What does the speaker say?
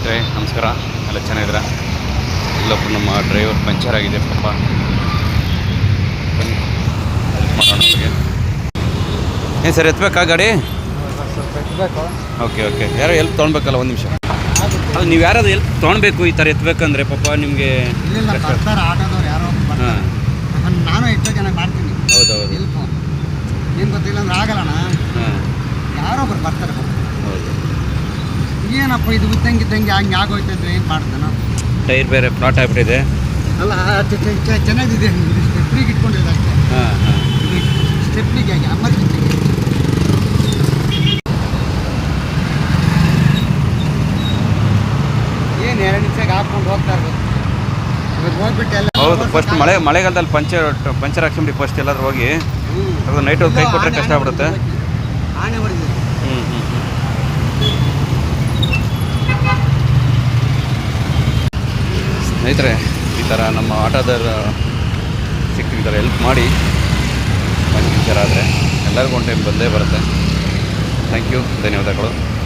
ಸ್ನೇಹಿತರೆ ನಮಸ್ಕಾರ, ಎಲ್ಲ ಚೆನ್ನಾಗಿದ್ದೀರಾ? ಇಲ್ಲೊಬ್ಬರು ನಮ್ಮ ಡ್ರೈವರ್ ಪಂಚರ್ ಆಗಿದೆ ಪಾಪ. ಬನ್ನಿ ಹೆಲ್ಪ್ ಮಾಡೋಣ ಅವ್ರಿಗೆ. ಏನು ಸರ್ ಎತ್ತಬೇಕಾ ಗಾಡಿ? ಓಕೆ ಓಕೆ, ಯಾರೋ ಹೆಲ್ಪ್ ತೊಗೊಳ್ಬೇಕಲ್ಲ, ಒಂದು ನಿಮಿಷ. ಅದು ನೀವು ಯಾರಾದ್ರು ಹೆಲ್ಪ್ ತೊಗೊಳ್ಬೇಕು ಈ ಥರ ಎತ್ತಬೇಕಂದ್ರೆ ಪಾಪ ನಿಮಗೆ. ಹಾಂ, ನಾನು ಎಷ್ಟೋ ಚೆನ್ನಾಗಿ ಮಾಡ್ತೀನಿ. ಹೌದೌದು, ಹೆಲ್ಪ್ ಏನು ಗೊತ್ತಿಲ್ಲ ಅಂದ್ರೆ ಆಗಲ್ಲಣ್ಣ. ಹಾಂ, ಯಾರೊಬ್ರು ಬರ್ತಾರೆ. ಹೌದು. ಏನಪ್ಪ ಇದು ಇದ್ದಂಗೆ ಹಂಗೆ ಆಗೋಯ್ತು ಅಂದರೆ ಏನು ಮಾಡ್ತಾನೆ? ಟೈರ್ ಬೇರೆ ಫ್ಲಾಟ್ ಆಗಿಬಿಟ್ಟಿದೆ. ಅಲ್ಲ ಚೆನ್ನಾಗಿದೆ, ಸ್ಟೆಪ್ನಿಗೆ ಇಟ್ಕೊಂಡಿರೋದು ಅಷ್ಟೇ. ಹಾಂ ಹಾಂ, ಸ್ಟೆಪ್ನಿಗೆ ಆಗಿ ಎಮರ್ಜೆನ್ಸಿಗೆ ಏನು 2 ನಿಮಿಷಕ್ಕೆ ಹಾಕ್ಕೊಂಡು ಹೋಗ್ತಾ ಇರ್ಬೋದು. ಇವಾಗ ಹೋಗ್ಬಿಟ್ಟು ಎಲ್ಲ ಹೌದು. ಫಸ್ಟ್ ಮಳೆಗಾಲದಲ್ಲಿ ಪಂಚರ್ ಹಾಕ್ಸ್ಬಿಟ್ಟು ಫಸ್ಟ್ ಎಲ್ಲಾದ್ರೂ ಹೋಗಿ. ಅದು ನೈಟ್ ಹೊತ್ತು ಕೈ ಕೊಟ್ಟರೆ ಕಷ್ಟ ಆಗ್ಬಿಡುತ್ತೆ. ಆನೆ ಹೊಡೆದಿದೆ. ಸ್ನೇಹಿತರೆ, ಈ ಥರ ನಮ್ಮ ಆಟೋದವ್ರು ಸಿಕ್ಕಿದ್ದಾರೆ, ಹೆಲ್ಪ್ ಮಾಡಿ ಪಂಚರ್ ಆದರೆ ಎಲ್ಲರಿಗೂ ಒಂದು ಟೈಮ್ ಬಂದೇ ಬರುತ್ತೆ. ಥ್ಯಾಂಕ್ ಯು, ಧನ್ಯವಾದಗಳು.